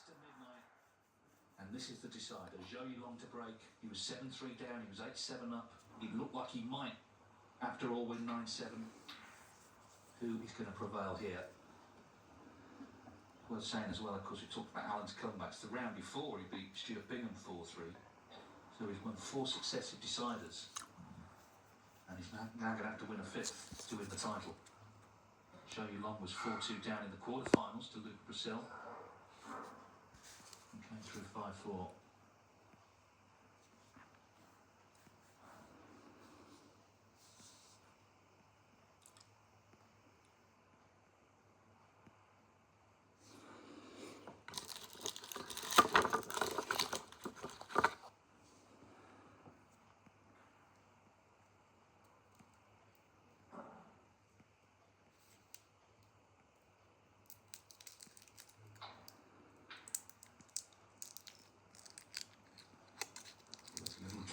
to midnight. And this is the decider. Zhou Yulong to break. He was 7-3 down. He was 8-7 up. He looked like he might, after all, win 9-7. Who is going to prevail here? Worth saying as well, of course, we talked about Alan's comebacks. The round before, he beat Stuart Bingham 4-3. So he's won 4 successive deciders. And he's now going to have to win a 5th to win the title. Zhou Yulong was 4-2 down in the quarterfinals to Luke Brazil. And came through 5-4.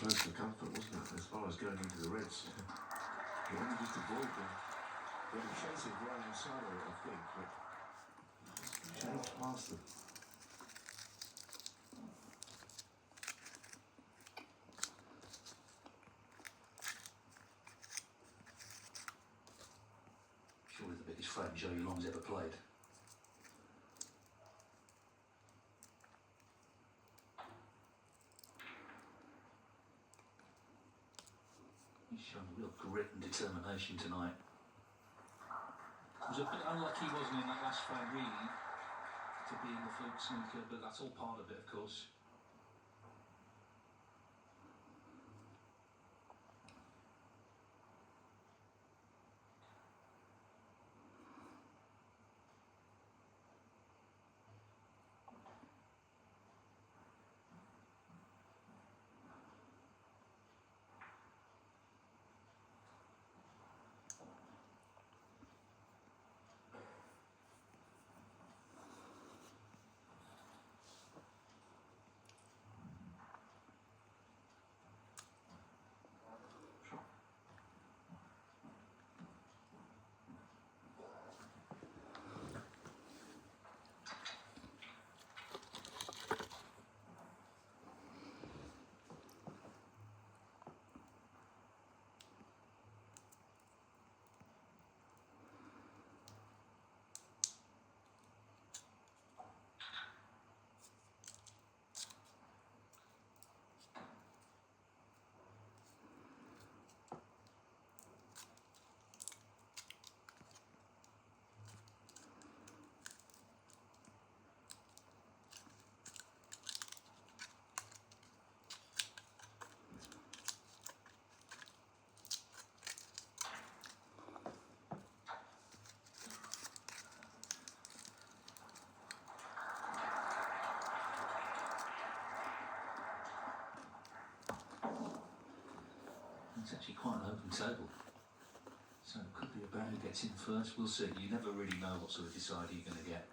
Close to comfort, wasn't it, as far as going into the reds? You only just avoid them. They were chasing right outside of it, I think, but changed past them. Surely the biggest frame Zhou Yulong's ever played. He's shown real grit and determination tonight. It was a bit unlucky, wasn't he, in that last frame, really, to be in the fluke snooker, but that's all part of it, of course. It's actually quite an open table. So it could be about who gets in first. We'll see. You never really know what sort of decider you're going to get.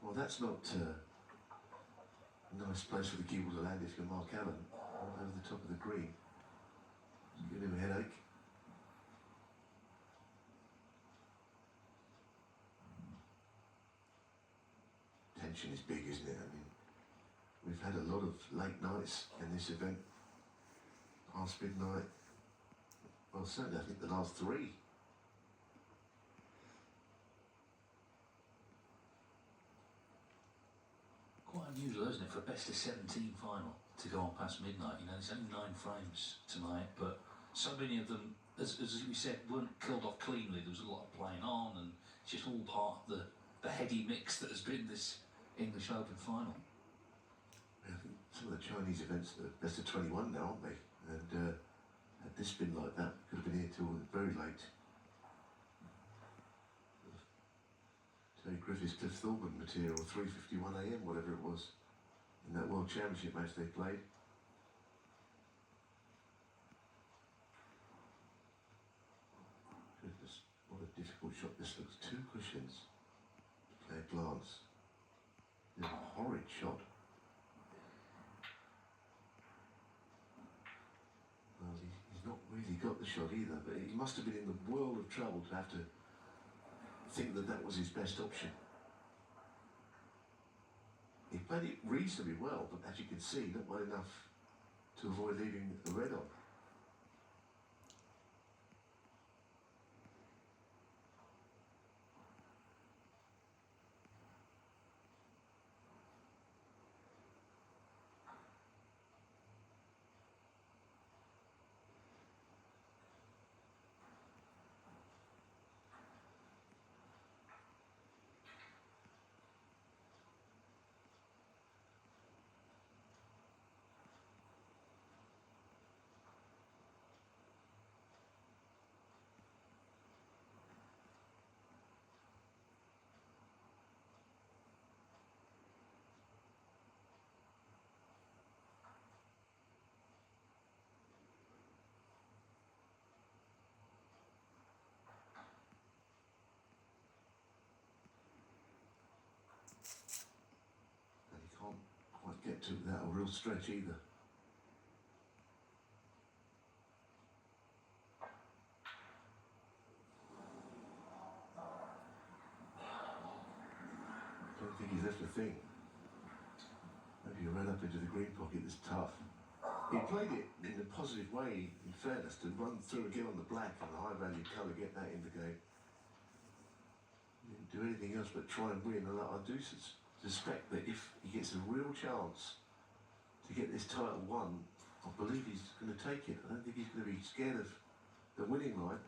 Well, that's not a nice place for the cue to land if you're Mark Allen. Right over the top of the green. It's giving him a headache. Tension is big, isn't it? I mean, we've had a lot of late nights in this event. Past midnight. Well, certainly I think the last three. Quite unusual, isn't it, for a best of 17 final to go on past midnight? You know, there's only 9 frames tonight, but so many of them, as we said, weren't killed off cleanly. There was a lot of playing on, and it's just all part of the heady mix that has been this English Open final. I think some of the Chinese events are best of 21 now, aren't they? And had this been like that, could have been here till very late. Terry Griffiths, Cliff Thorburn material, 3:51 AM, whatever it was, in that World Championship match they played. Goodness, what a difficult shot this looks. 2 cushions to play a glance. It's a horrid shot. Well, he's not really got the shot either, but he must have been in the world of trouble to have to think that that was his best option. He played it reasonably well, but as you can see, not well enough to avoid leaving a red on. And he can't quite get to it without a real stretch either. I don't think he's left a thing. Maybe he ran up into the green pocket. That's tough. He played it in a positive way, in fairness, to run through again on the black and the high value colour, get that in the game. He didn't do anything else but try and win, and I do suspect that if he gets a real chance to get this title won, I believe he's going to take it. I don't think he's going to be scared of the winning line.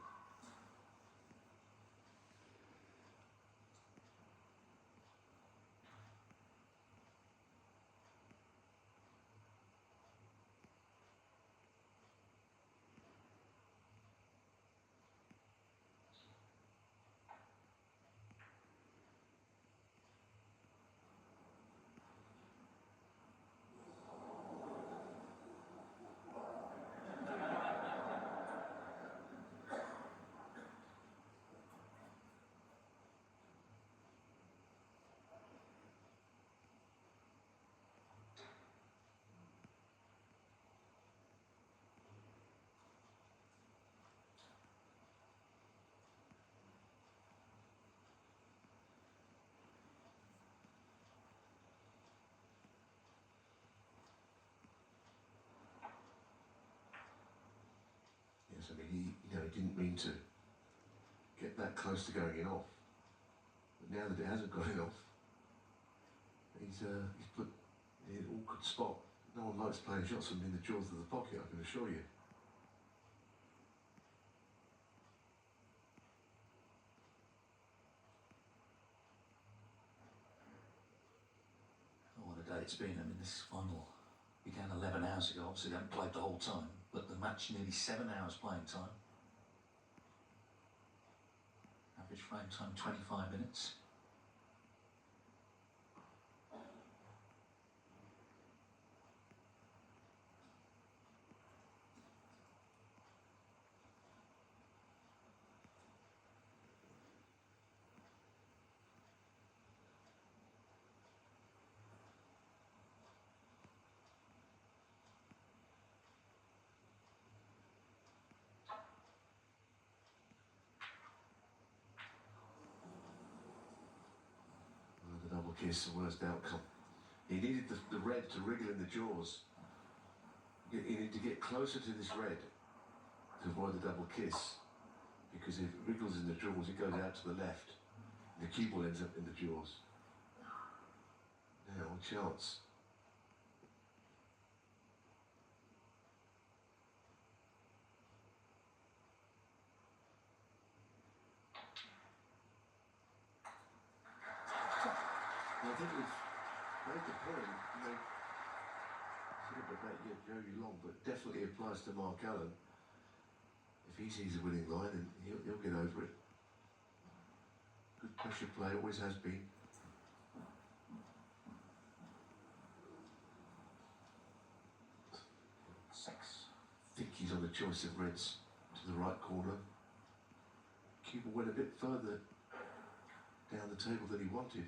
Yes, I mean, he didn't mean to get that close to going in off. But now that it hasn't gone in off, he's put in an awkward spot. No one likes playing shots from in the jaws of the pocket, I can assure you. Oh, what a day it's been. I mean, this final began 11 hours ago. Obviously, they haven't played the whole time, but the match nearly 7 hours playing time. Average frame time 25 minutes. kiss, the worst outcome. He needed the red to wriggle in the jaws. He needed to get closer to this red to avoid the double kiss, because if it wriggles in the jaws, it goes out to the left. The cue ball ends up in the jaws. Now, a chance. I think we've made the point, sort of about Joey Long, but definitely applies to Mark Allen. If he sees a winning line, then he'll get over it. Good pressure play, always has been. Six. I think he's on the choice of reds to the right corner. Cuba went a bit further down the table than he wanted.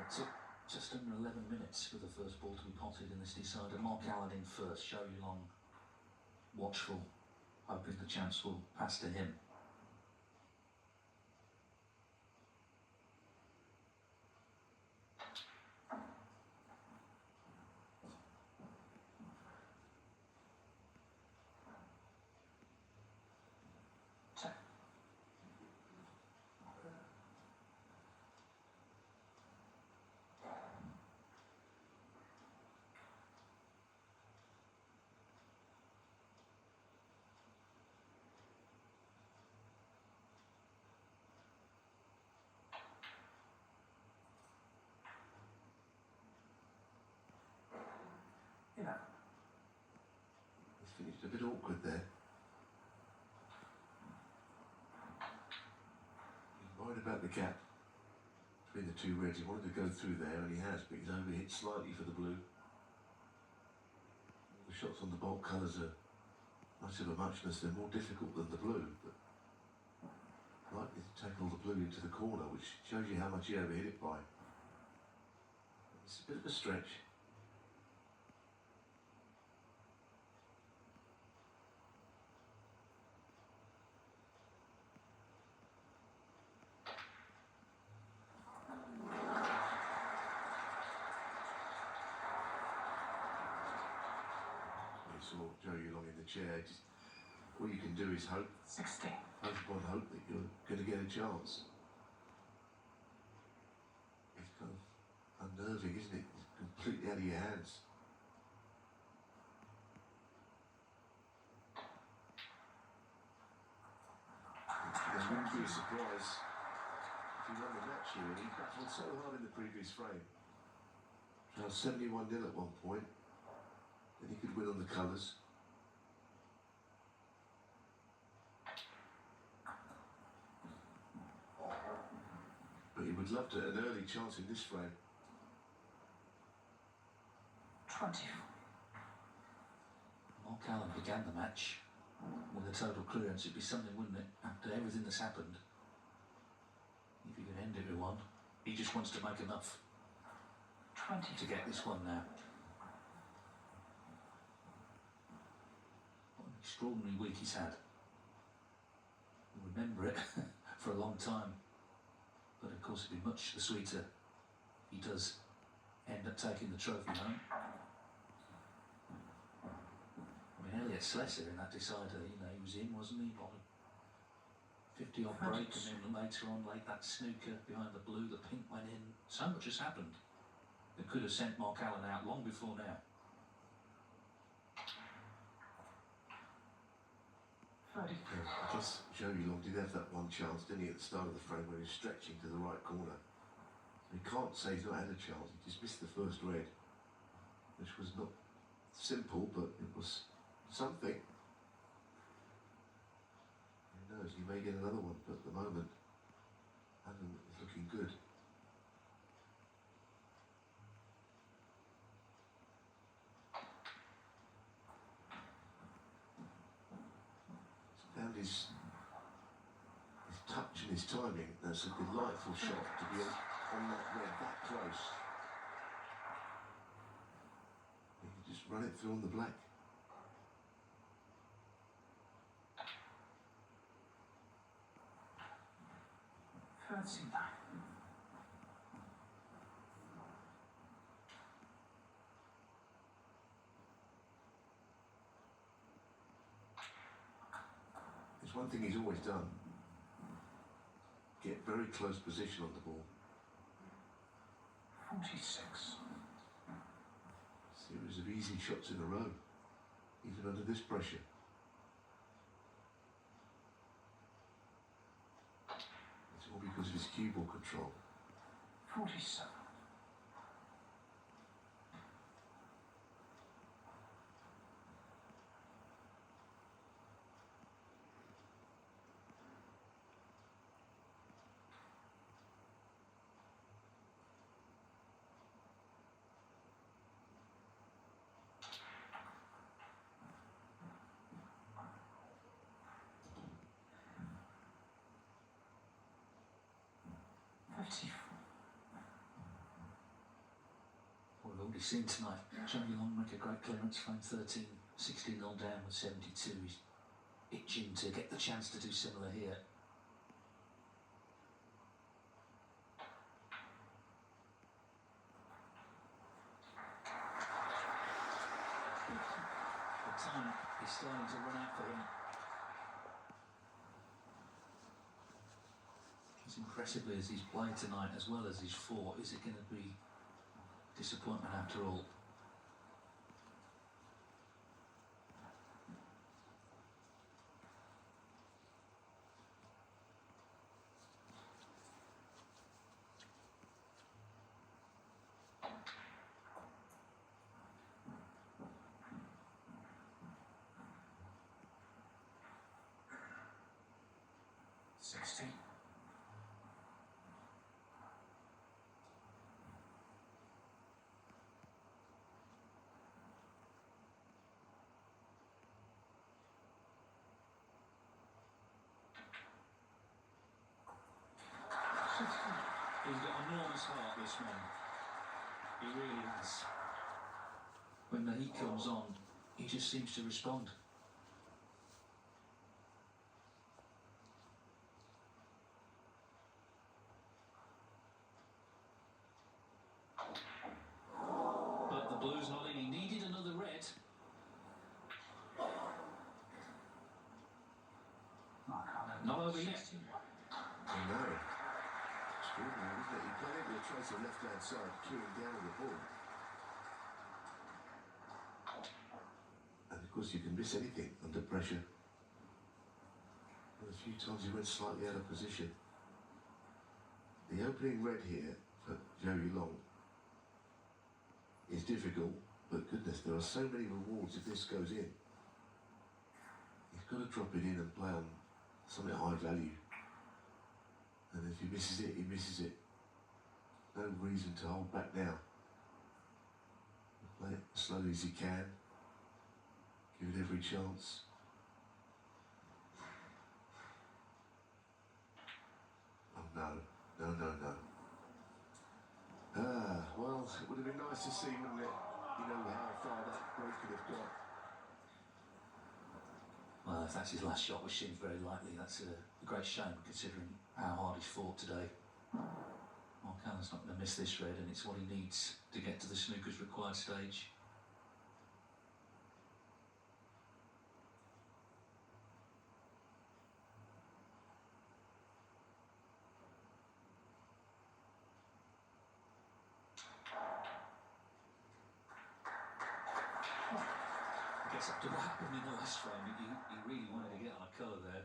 It took just under 11 minutes for the first ball to be potted in this decider. Mark Allen in first, Joey Long watchful, hoping the chance will pass to him. He's finished a bit awkward there. He's worried about the gap between the two reds. He wanted to go through there, and he has, but he's overhit slightly for the blue. The shots on the bolt colours are much of a muchness. They're more difficult than the blue, but likely to tackle the blue into the corner, which shows you how much he overhit it by. It's a bit of a stretch. Saw Joey Long in the chair. Just, all you can do is hope. 60. Hope upon hope that you're going to get a chance. It's kind of unnerving, isn't it? It's completely out of your hands. There wouldn't be a surprise if he won the match here. And he battled so hard in the previous frame. Trailed 71-0 at one point. Then he could win on the colours. But he would love to an early chance in this frame. 20. Mark Allen began the match with a total clearance. It'd be something, wouldn't it, after everything that's happened? If he could end it with one. He just wants to make enough 20 to get this one now. Extraordinary week he's had. We'll remember it for a long time. But of course it'd be much the sweeter if he does end up taking the trophy home. I mean, Elliot Slessor in that decider, he was in, wasn't he? On a 50-odd break, and then later on laid that snooker behind the blue, the pink went in. So much has happened that could have sent Mark Allen out long before now. 30. I guess Joey Long did have that one chance, didn't he, at the start of the frame when he was stretching to the right corner. So he can't say he's not had a chance. He just missed the first red, which was not simple, but it was something. Who knows, he may get another one, but at the moment, Allen is looking good. Found his touch and his timing. That's a delightful shot to be on that red, that close. He can just run it through on the black. It's one thing he's always done. Get very close position on the ball. 46. Series of easy shots in a row, even under this pressure. It's all because of his cue ball control. 47. Well, we've already seen tonight Johnny Long make a great clearance, frame 13, 16 all down with 72. He's itching to get the chance to do similar here. The time is starting to run out for him. As impressively as he's played tonight, as well as he's fought, is it going to be disappointment after all? He's got enormous heart, this man. He really has. When the heat comes on, he just seems to respond. But the blue's not in. He needed another red. Not over yet. I know. Extraordinary, isn't it? He played into a trace of left-hand side, queuing down on the ball. And of course you can miss anything under pressure. Well, a few times he went slightly out of position. The opening red here for Joey Long is difficult, but goodness, there are so many rewards if this goes in. He's got to drop it in and play on something high value. And if he misses it, he misses it. No reason to hold back now. Play it as slowly as he can. Give it every chance. Oh no, no, no, no. Well, it would have been nice to see, wouldn't it? You know how far that break could have got. Well, if that's his last shot, which seems very likely, that's a great shame considering how hard he's fought today. Mark Allen's not going to miss this red, and it's what he needs to get to the snooker's required stage. I guess after what happened in the last frame, he really wanted to get on a colour there.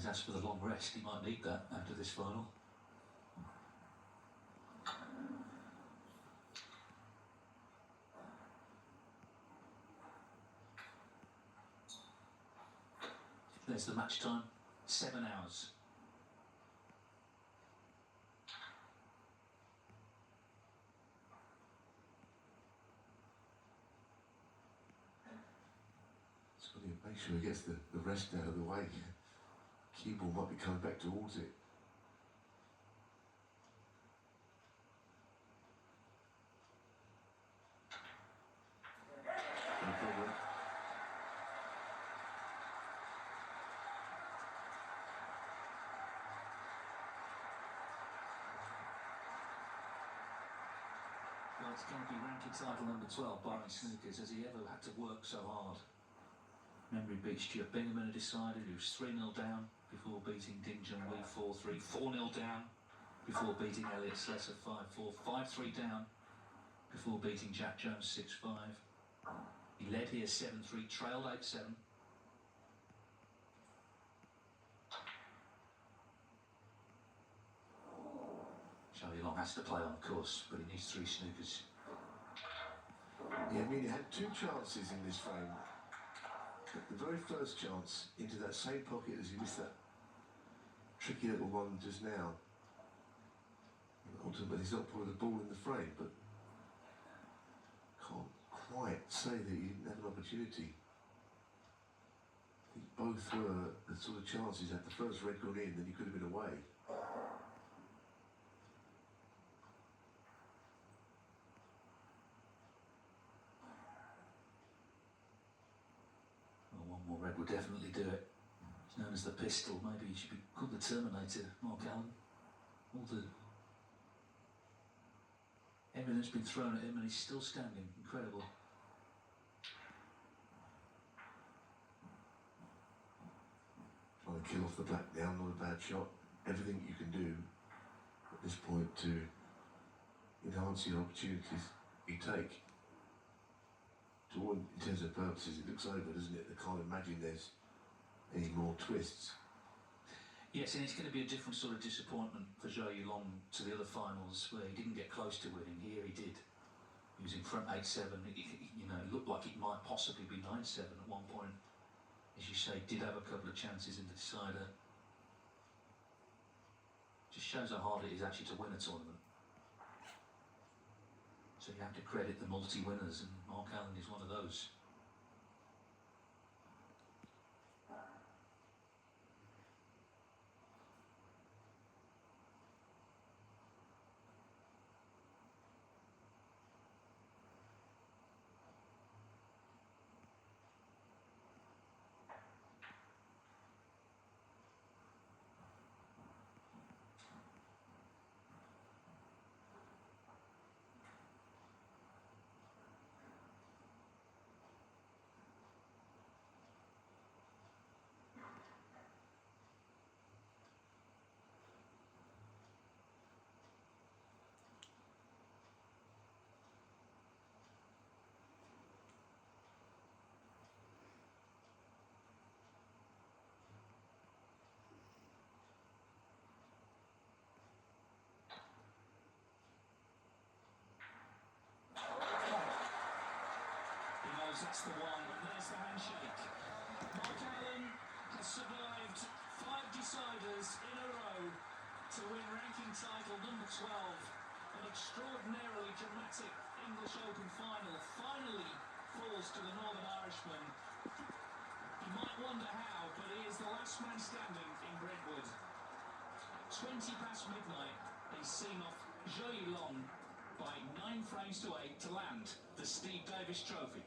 He's asked for the long rest. He might need that after this final. There's the match time, 7 hours. So make sure he gets the rest out of the way. Cue ball might be coming back towards it. No problem. Well, it's going to be ranking title number 12, barring Snookers. Has he ever had to work so hard? Remember, he beat Stuart Bingham in a decider. He was 3-0 down before beating Ding Junhui 4-3, 4-0 down before beating Elliot Slesser 5-4, 5-3 down before beating Jack Jones 6-5. He led here 7-3, trailed 8-7. Charlie Long has to play on, of course, but he needs 3 snookers. Yeah, I mean, he had 2 chances in this frame. The very first chance into that same pocket as he missed that tricky little one just now. And ultimately, he's not putting the ball in the frame, but can't quite say that he didn't have an opportunity. I think both were the sort of chances. Had the first red gone in, then he could have been away. Well, one more red will definitely do it. He's known as the Pistol. Maybe he should be called the Terminator, Mark Allen. All the evidence been thrown at him and he's still standing. Incredible. Trying to kill off the black now, not a bad shot. Everything you can do at this point to enhance the opportunities you take. To all intents and purposes, it looks over, doesn't it? I can't imagine there's any more twists. Yes, and it's going to be a different sort of disappointment for Zhou Yulong to the other finals where he didn't get close to winning. Here he did. He was in front 8-7. You know, it looked like it might possibly be 9-7 at one point. As you say, did have a couple of chances in the decider. Just shows how hard it is actually to win a tournament. So you have to credit the multi-winners, and Mark Allen is one of those. That's the one, and there's the handshake. Mark Allen has survived 5 deciders in a row to win ranking title number 12. An extraordinarily dramatic English Open final finally falls to the Northern Irishman. You might wonder how, but he is the last man standing in Brentwood. 20 past midnight, he's seen off Zhou Yulong by 9 frames to 8 to land the Steve Davis Trophy.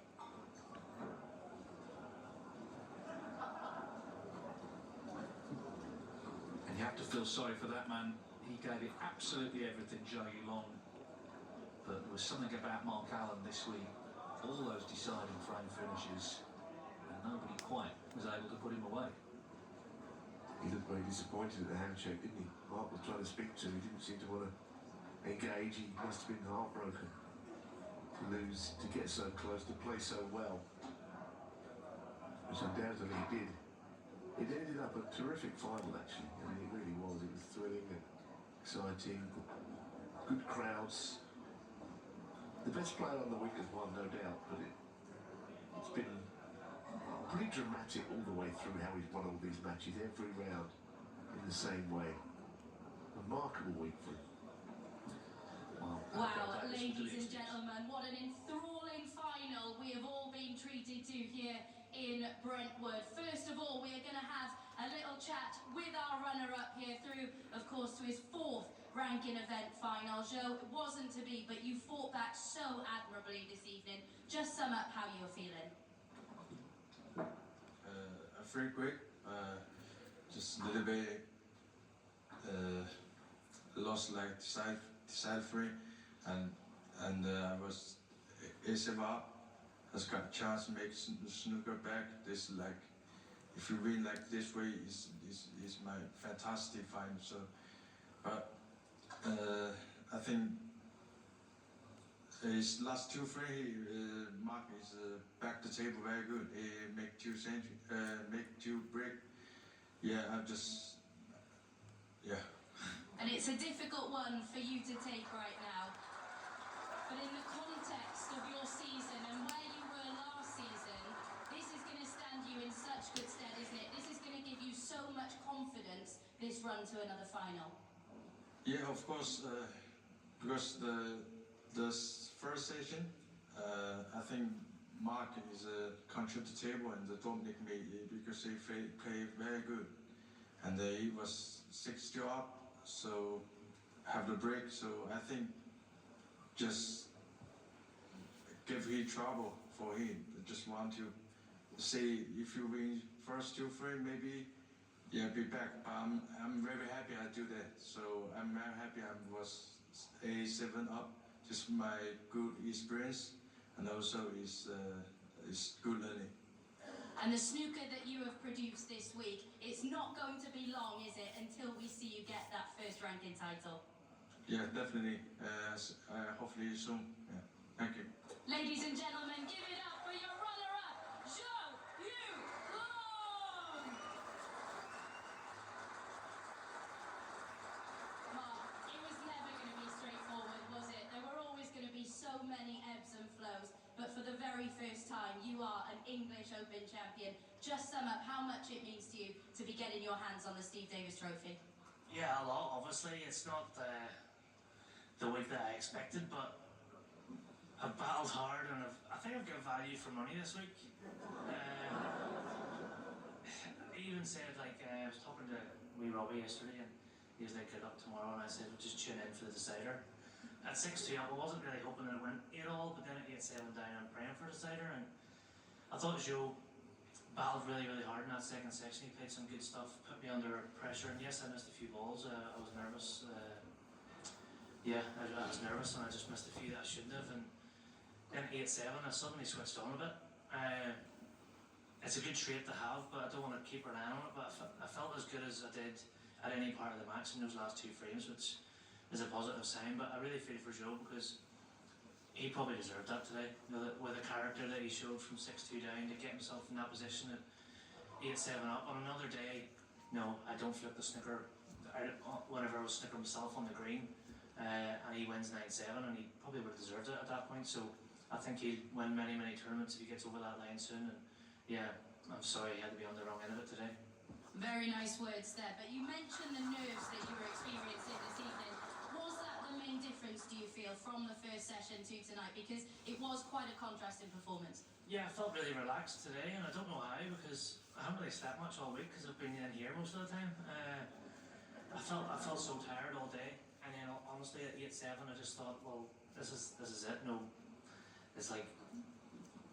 You have to feel sorry for that man. He gave it absolutely everything, Zhou Yulong. But there was something about Mark Allen this week. All those deciding frame finishes, and nobody quite was able to put him away. He looked very disappointed at the handshake, didn't he? Mark was trying to speak to him. He didn't seem to want to engage. He must have been heartbroken to lose, to get so close, to play so well, which undoubtedly he did. It ended up a terrific final, actually. I mean, it really was. It was thrilling and exciting. Good crowds. The best player on the week has won, no doubt, but it's been pretty dramatic all the way through how he's won all these matches, every round in the same way. Remarkable week for him. Wow, ladies and gentlemen, what an enthralling final we have all been treated to here in Brentwood. First of all, we are going to have a little chat with our runner-up here through, of course, to his 4th ranking event final. Joe, it wasn't to be, but you fought back so admirably this evening. Just sum up how you were feeling. I feel great. Just a little bit lost like side free, and I was ASF up. Has got a chance to make snooker back. This like, if you win like this way, is my fantastic final. So, but I think his last 2-3 mark is back the table very good. He make 2 century, make 2 break. Yeah, yeah. And it's a difficult one for you to take right now. But in the context of your season and where you were last season, this is going to stand you in such good stead, isn't it? This is going to give you so much confidence, this run to another final. Yeah, of course, because the first session, I think Mark is a country to the table, and the Dominic made because he played very good, and he was 60 up, so have the break. So I think just give him trouble for him. Just want to say if you win first 2-3, maybe be back. I'm very happy I do that. So I'm very happy I was A7 up. Just my good experience, and also is good learning. And the snooker that you have produced this week, it's not going to be long, is it, until we see you get that first ranking title? Yeah, definitely. Hopefully soon. Yeah. Thank you. Ladies and gentlemen, give it up for your runner-up, Joe Long! Mark, it was never going to be straightforward, was it? There were always going to be so many ebbs and flows. But for the very first time, you are an English Open champion. Just sum up how much it means to you to be getting your hands on the Steve Davis Trophy. Yeah, a lot, obviously. It's not the week that I expected, but I've battled hard, and I think I've got value for money this week. I even said, like, I was talking to wee Robbie yesterday, and he was like, good luck tomorrow, and I said, well, just tune in for the decider. At 6-2 up, I wasn't really hoping that it went 8-all, but then at 8-7 down, I'm praying for a decider, and I thought Joe battled really, really hard in that second section. He played some good stuff, put me under pressure, and yes, I missed a few balls. I was nervous. I was nervous, and I just missed a few that I shouldn't have. And then at 8-7, I suddenly switched on a bit. It's a good trait to have, but I don't want to keep relying on it. But I felt as good as I did at any part of the match in those last 2 frames, which is a positive sign. But I really feel for Joe, because he probably deserved that today, with the character that he showed from 6-2 down to get himself in that position at 8-7 up. On another day, no, I don't flip the snooker whenever I was snooker myself on the green, and he wins 9-7, and he probably would have deserved it at that point. So I think he'll win many, many tournaments if he gets over that line soon. And yeah, I'm sorry he had to be on the wrong end of it today. Very nice words there, but you mentioned the nerves that you were experiencing this evening. Was that the main difference, do you feel, from the first session to tonight? Because it was quite a contrast in performance. Yeah, I felt really relaxed today, and I don't know how, because I haven't really slept much all week because I've been in here most of the time. I felt so tired all day, and then honestly at 8-7 I just thought, well, this is it. No, it's like,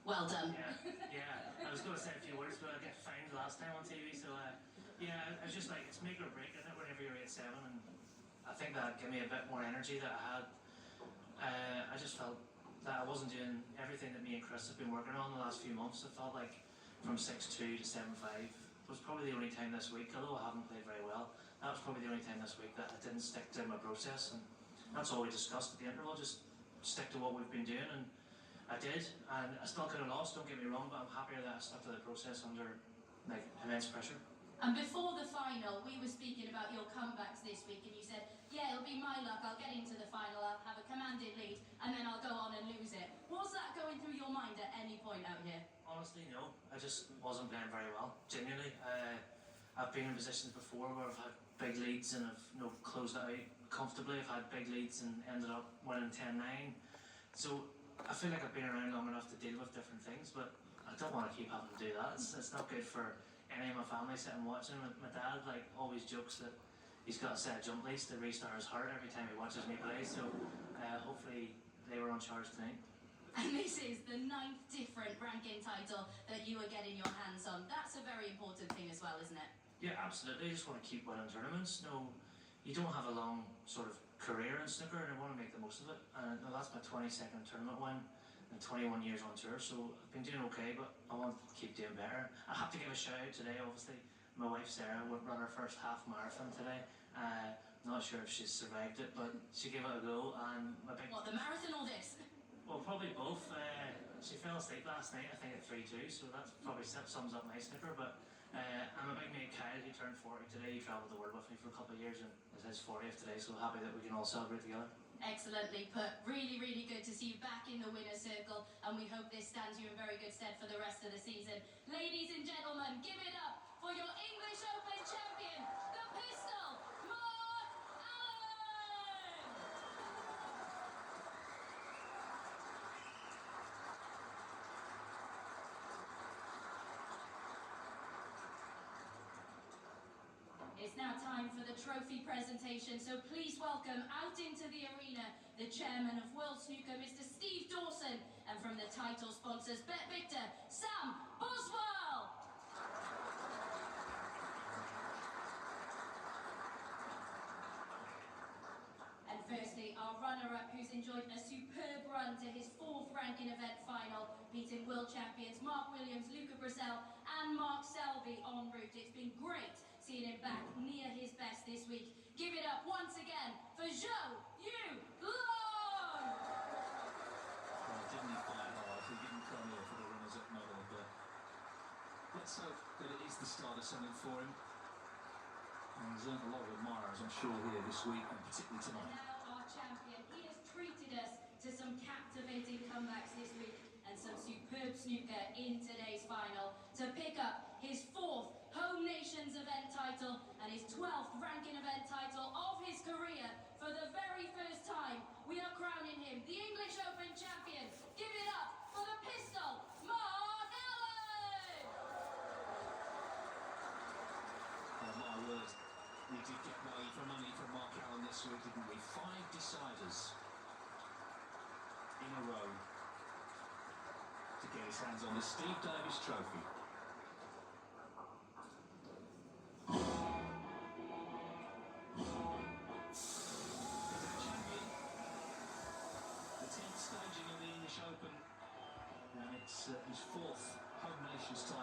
well done. Yeah. I was going to say a few words, but I got fined last time on TV, so I was just like, it's make or break, isn't it, whenever you're 8-7, and I think that gave me a bit more energy that I had. I just felt that I wasn't doing everything that me and Chris have been working on the last few months. I felt like from 6-2 to 7-5 was probably the only time this week, although I haven't played very well, that was probably the only time this week that I didn't stick to my process, and that's all we discussed at the interval, just stick to what we've been doing, and I did, and I still could have lost, don't get me wrong, but I'm happier that I stuck to the process under like immense pressure. And before the final, we were speaking about your comebacks this week, and you said, yeah, it'll be my luck, I'll get into the final, I'll have a commanding lead, and then I'll go on and lose it. Was that going through your mind at any point out here? Honestly, no. I just wasn't playing very well, genuinely. I've been in positions before where I've had big leads and I've closed it out comfortably. I've had big leads and ended up winning 10-9. So I feel like I've been around long enough to deal with different things, but I don't want to keep having to do that. It's not good for any of my family sitting watching. My dad always jokes that he's got a set of jump leads to restart his heart every time he watches me play. So hopefully they were on charge tonight. And this is the 9th different ranking title that you are getting your hands on. That's a very important thing as well, isn't it? Yeah, absolutely. I just want to keep winning tournaments. No, you don't have a long sort of career in snooker, and I want to make the most of it. No, that's my 22nd tournament win and 21 years on tour, so I've been doing okay, but I want to keep doing better. I have to give a shout out today, obviously. My wife Sarah would run her first half marathon today. Not sure if she's survived it, but she gave it a go. And my big... What, the marathon or this? Well, probably both. She fell asleep last night, I think at 3-2, so that probably sums up my snooker. But I'm a big mate, Kyle, who turned 40 today. He travelled the world with me for a couple of years, and it's his 40th today, so happy that we can all celebrate together. Excellently put. Really, really good to see you back in the winner's circle, and we hope this stands you in very good stead for the rest of the season. Ladies and gentlemen, give it up for your English Open champion, the Pistol, Mark Allen! It's now time for the trophy presentation, so please welcome out into the arena the chairman of World Snooker, Mr. Steve Dawson, and from the title sponsors, Bet Victor, Sam Boswell! And firstly, our runner-up who's enjoyed a superb run to his 4th ranking event final, beating world champions Mark Williams, Luca Brissell and Mark Selby en route. It's been great seeing him back near his best this week. Give it up once again for Zhou Yu Long! Well, didn't he fight hard? He didn't come here for the runners-up medal, but let's hope that it is the start of something for him. And he's earned a lot of admirers, I'm sure, here this week, and particularly And tonight. now our champion, he has treated us to some captivating comebacks this week and some superb snooker in today's final to pick up his 4th Home Nations event title and his 12th ranking event title of his career. For the very first time, we are crowning him the English Open champion. Give it up for the Pistol, Mark Allen! Oh my word, we did get value for money from Mark Allen this week, didn't we? 5 deciders in a row to get his hands on the Steve Davis Trophy. Staging of the English Open, and it's his 4th Home Nations title.